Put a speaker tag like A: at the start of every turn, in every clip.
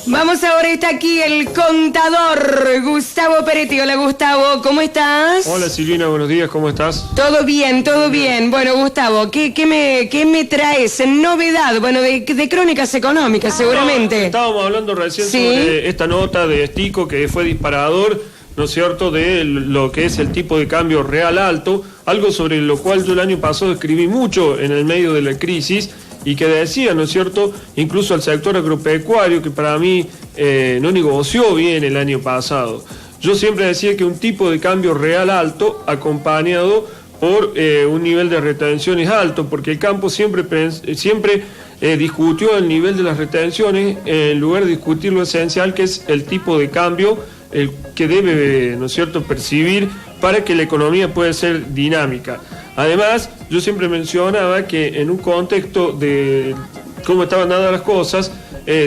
A: Vamos ahora, está aquí el contador Gustavo Peretti. Hola Gustavo, ¿cómo estás?
B: Hola Silvina, buenos días, ¿cómo estás?
A: Todo bien, todo bien. Bueno Gustavo, ¿qué me traes? Novedad, bueno, de crónicas económicas seguramente.
B: No, estábamos hablando recién sobre esta nota de Estico que fue disparador, ¿no es cierto?, de lo que es el tipo de cambio real alto, algo sobre lo cual yo el año pasado escribí mucho en el medio de la crisis, y que decía, ¿no es cierto?, incluso al sector agropecuario, que para mí no negoció bien el año pasado. Yo siempre decía que un tipo de cambio real alto, acompañado por un nivel de retenciones alto, porque el campo siempre discutió el nivel de las retenciones en lugar de discutir lo esencial, que es el tipo de cambio el que debe, ¿no es cierto?, percibir para que la economía pueda ser dinámica. Además, yo siempre mencionaba que en un contexto de cómo estaban dadas las cosas,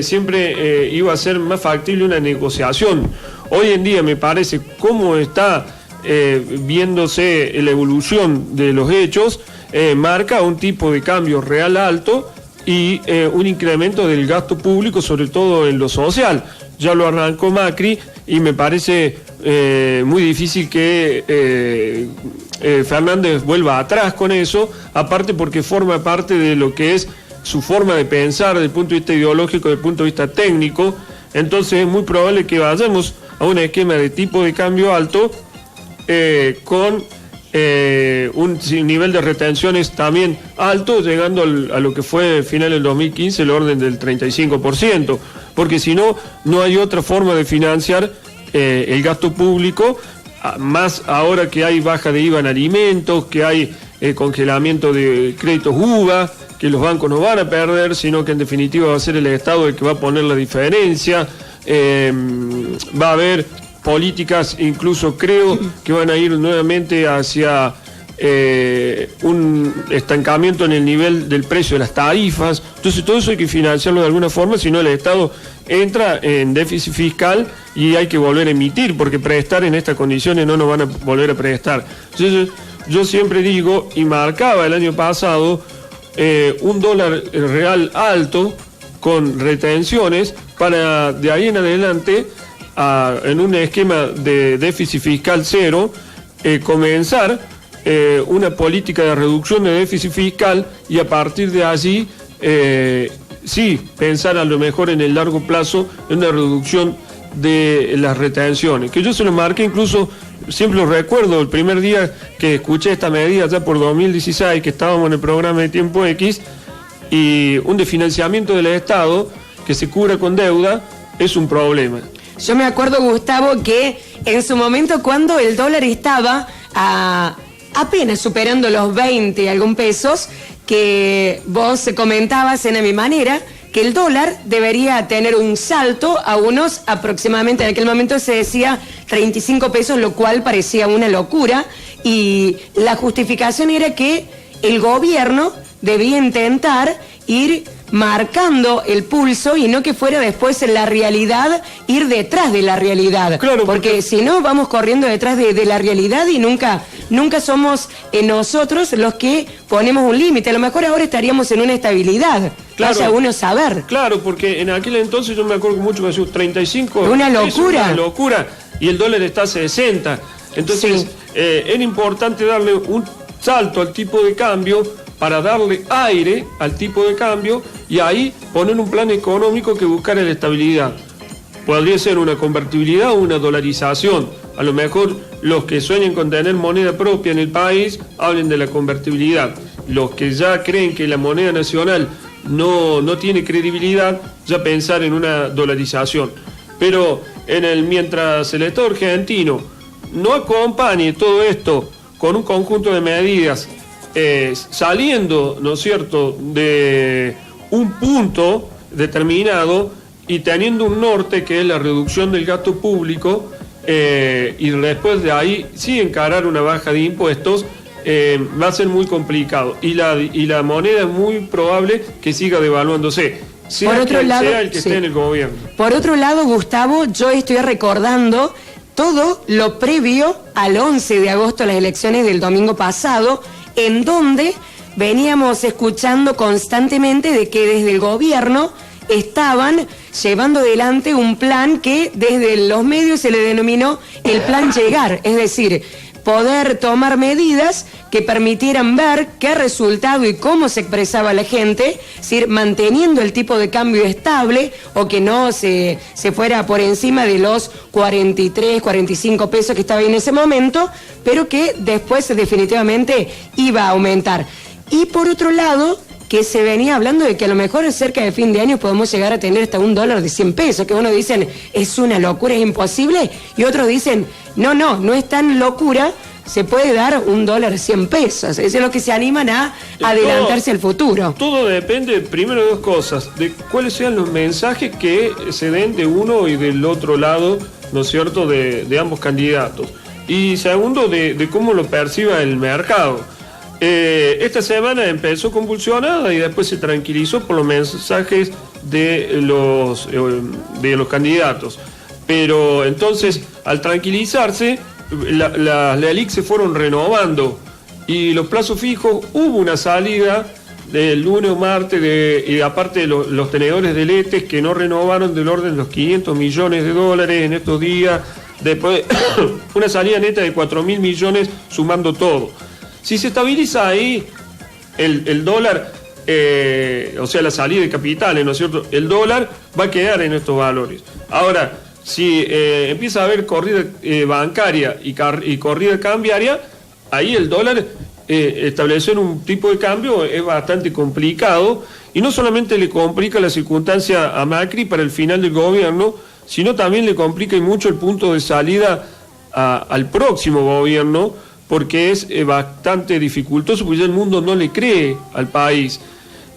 B: siempre iba a ser más factible una negociación. Hoy en día me parece cómo está viéndose la evolución de los hechos, marca un tipo de cambio real alto y un incremento del gasto público, sobre todo en lo social. Ya lo arrancó Macri y me parece muy difícil que Fernández vuelva atrás con eso, aparte porque forma parte de lo que es su forma de pensar desde el punto de vista ideológico, desde el punto de vista técnico. Entonces es muy probable que vayamos a un esquema de tipo de cambio alto con un nivel de retenciones también alto, llegando a lo que fue final del 2015, el orden del 35%, porque si no, no hay otra forma de financiar el gasto público, más ahora que hay baja de IVA en alimentos, que hay congelamiento de créditos UVA, que los bancos no van a perder, sino que en definitiva va a ser el Estado el que va a poner la diferencia. Va a haber políticas, incluso creo que van a ir nuevamente hacia un estancamiento en el nivel del precio de las tarifas. Entonces todo eso hay que financiarlo de alguna forma, si no el Estado entra en déficit fiscal y hay que volver a emitir, porque prestar en estas condiciones no nos van a volver a prestar. Entonces yo siempre digo, y marcaba el año pasado, un dólar real alto con retenciones para de ahí en adelante, en un esquema de déficit fiscal cero, comenzar una política de reducción de déficit fiscal y a partir de allí sí pensar a lo mejor en el largo plazo en una reducción de las retenciones, que yo se lo marqué, incluso siempre lo recuerdo, el primer día que escuché esta medida ya por 2016, que estábamos en el programa de Tiempo X, y un desfinanciamiento del Estado que se cubra con deuda es un problema.
A: Yo me acuerdo, Gustavo, que en su momento cuando el dólar estaba apenas superando los 20 y algún pesos, que vos comentabas en mi manera que el dólar debería tener un salto a unos aproximadamente, en aquel momento se decía 35 pesos, lo cual parecía una locura, y la justificación era que el gobierno debía intentar ir marcando el pulso y no que fuera después en la realidad ir detrás de la realidad.
B: Claro,
A: porque si no vamos corriendo detrás de la realidad y nunca somos nosotros los que ponemos un límite. A lo mejor ahora estaríamos en una estabilidad.
B: Claro,
A: vaya uno a saber.
B: Claro, porque en aquel entonces yo me acuerdo mucho que hacía 35.
A: Una locura.
B: Una locura. Y el dólar está a 60. Entonces sí, era importante darle un salto al tipo de cambio para darle aire al tipo de cambio y ahí poner un plan económico que buscara la estabilidad. Podría ser una convertibilidad o una dolarización. A lo mejor los que sueñen con tener moneda propia en el país hablen de la convertibilidad. Los que ya creen que la moneda nacional no tiene credibilidad, ya pensar en una dolarización. Pero mientras el Estado argentino no acompañe todo esto con un conjunto de medidas, saliendo, ¿no es cierto?, de un punto determinado y teniendo un norte que es la reducción del gasto público, y después de ahí sí encarar una baja de impuestos, va a ser muy complicado y la moneda es muy probable que siga devaluándose, sea el que esté en el gobierno.
A: Por otro lado, Gustavo, yo estoy recordando todo lo previo al 11 de agosto, las elecciones del domingo pasado, en donde veníamos escuchando constantemente de que desde el gobierno estaban llevando adelante un plan que desde los medios se le denominó el plan llegar, es decir, poder tomar medidas que permitieran ver qué resultado y cómo se expresaba la gente, es decir, manteniendo el tipo de cambio estable o que no se fuera por encima de los 43, 45 pesos que estaba en ese momento, pero que después definitivamente iba a aumentar. Y por otro lado, que se venía hablando de que a lo mejor cerca de fin de año podemos llegar a tener hasta $1 de 100 pesos, que unos dicen es una locura, es imposible, y otros dicen no es tan locura, se puede dar $1 de 100 pesos. Eso es lo que se animan a adelantarse al futuro.
B: Todo depende, primero, de dos cosas, de cuáles sean los mensajes que se den de uno y del otro lado, ¿no es cierto?, de ambos candidatos. Y segundo, de cómo lo perciba el mercado. Esta semana empezó convulsionada y después se tranquilizó por los mensajes de los candidatos. Pero entonces, al tranquilizarse, las LELIQ se fueron renovando y los plazos fijos, hubo una salida del lunes o martes, y aparte de los tenedores de letes que no renovaron del orden de los $500 millones en estos días, después una salida neta de 4.000 millones sumando todo. Si se estabiliza ahí el dólar, o sea, la salida de capitales, ¿no es cierto?, el dólar va a quedar en estos valores. Ahora, si empieza a haber corrida bancaria y corrida cambiaria, ahí el dólar, establecer un tipo de cambio es bastante complicado, y no solamente le complica la circunstancia a Macri para el final del gobierno, sino también le complica y mucho el punto de salida al próximo gobierno, porque es bastante dificultoso, porque ya el mundo no le cree al país.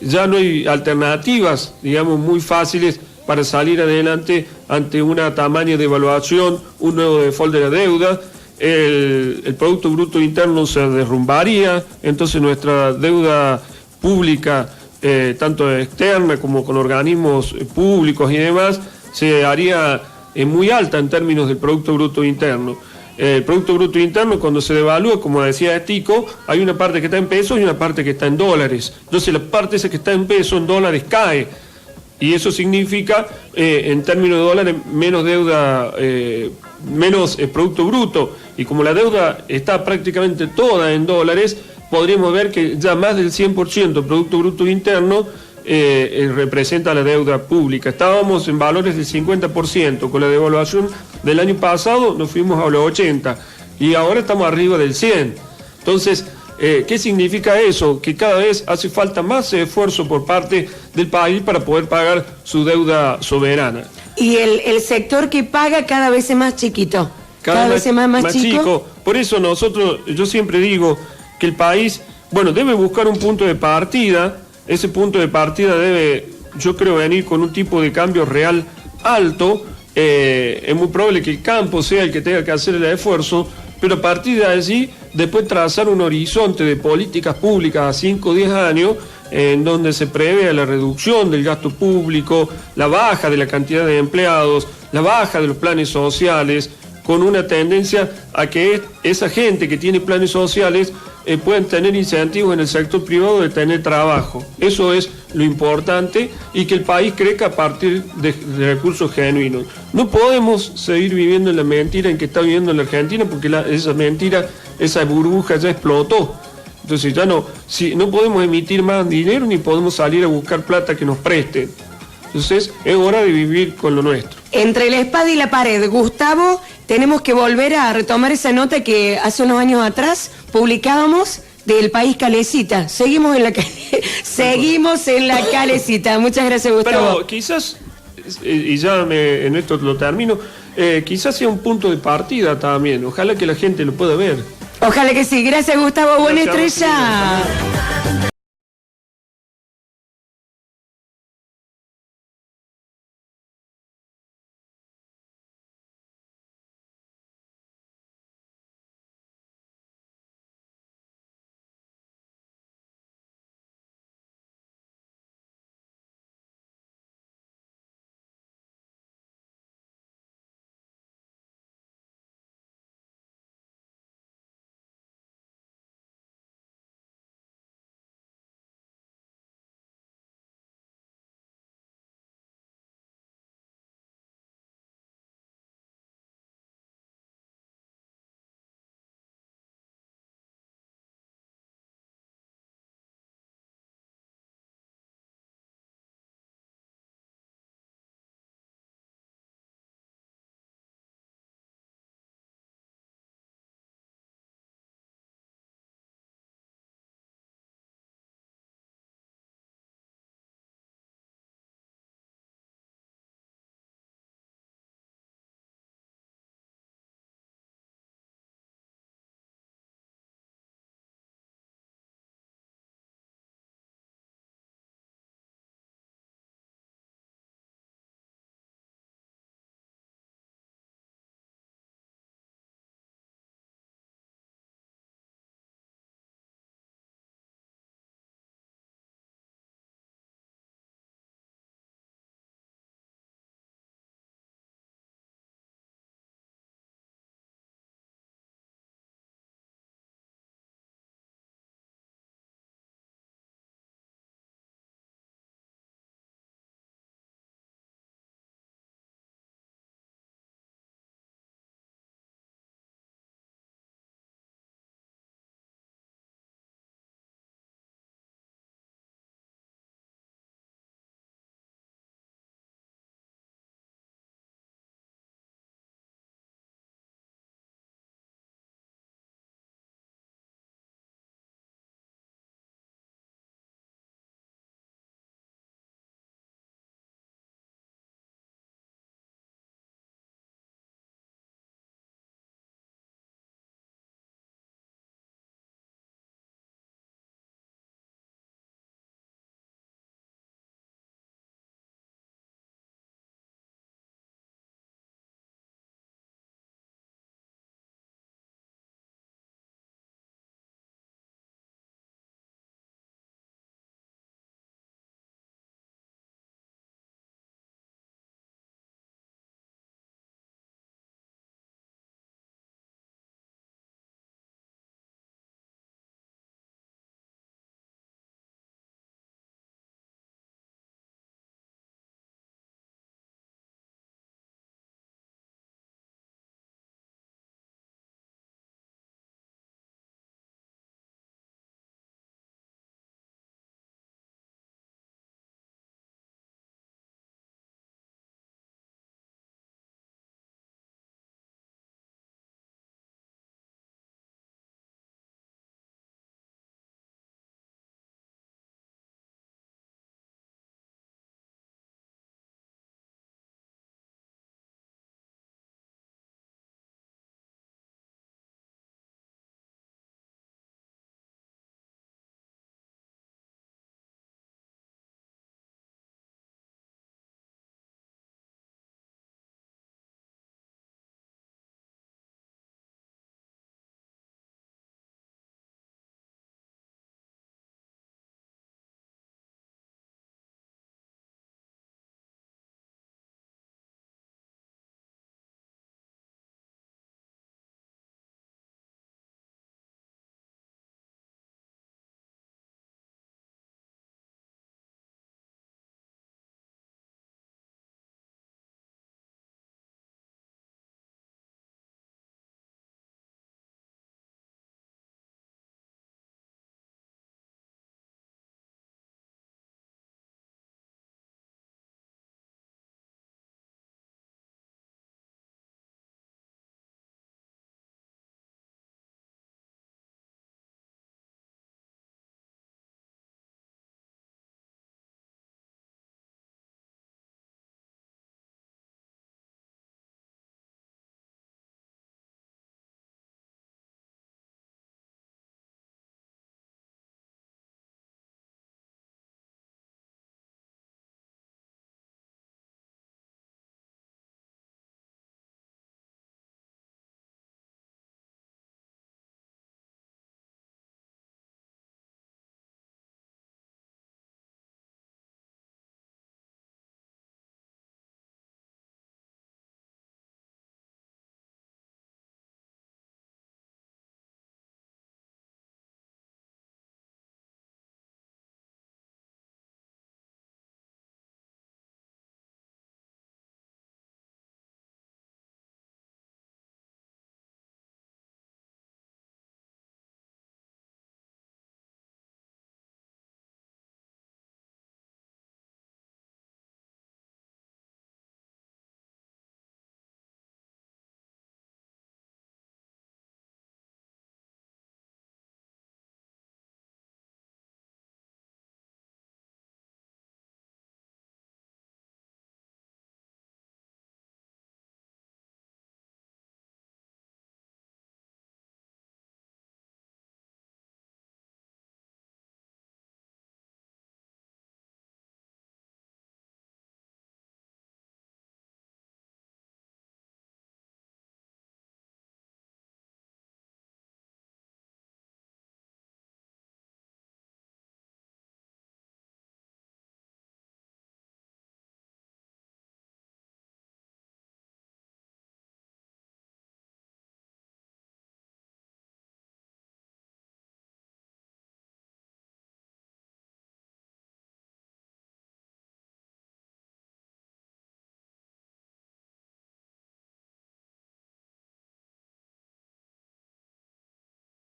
B: Ya no hay alternativas, digamos, muy fáciles para salir adelante ante una tamaña devaluación, un nuevo default de la deuda. El Producto Bruto Interno se derrumbaría, entonces nuestra deuda pública, tanto externa como con organismos públicos y demás, se haría muy alta en términos del Producto Bruto Interno. El Producto Bruto Interno, cuando se devalúa, como decía Tico, hay una parte que está en pesos y una parte que está en dólares. Entonces la parte esa que está en pesos, en dólares, cae. Y eso significa, en términos de dólares, menos deuda, menos Producto Bruto. Y como la deuda está prácticamente toda en dólares, podríamos ver que ya más del 100% del Producto Bruto Interno representa la deuda pública. Estábamos en valores del 50%, con la devaluación del año pasado nos fuimos a los 80% y ahora estamos arriba del 100%. Entonces, ¿qué significa eso? Que cada vez hace falta más esfuerzo por parte del país para poder pagar su deuda soberana.
A: Y el sector que paga cada vez es más chiquito, cada vez es más chico.
B: Por eso yo siempre digo que el país, debe buscar un punto de partida. Ese punto de partida debe, yo creo, venir con un tipo de cambio real alto. Es muy probable que el campo sea el que tenga que hacer el esfuerzo, pero a partir de allí, después trazar un horizonte de políticas públicas a 5 o 10 años, en donde se prevé la reducción del gasto público, la baja de la cantidad de empleados, la baja de los planes sociales, con una tendencia a que esa gente que tiene planes sociales puedan tener incentivos en el sector privado de tener trabajo. Eso es lo importante, y que el país crezca a partir de recursos genuinos. No podemos seguir viviendo en la mentira en que está viviendo la Argentina, porque esa mentira, esa burbuja ya explotó. Entonces ya no podemos emitir más dinero ni podemos salir a buscar plata que nos presten. Entonces es hora de vivir con lo nuestro.
A: Entre la espada y la pared, Gustavo, tenemos que volver a retomar esa nota que hace unos años atrás publicábamos del país Calecita. Seguimos en la Calecita. Muchas gracias, Gustavo.
B: Pero quizás, y ya en esto lo termino, quizás sea un punto de partida también. Ojalá que la gente lo pueda ver.
A: Ojalá que sí. Gracias, Gustavo. Buena estrella.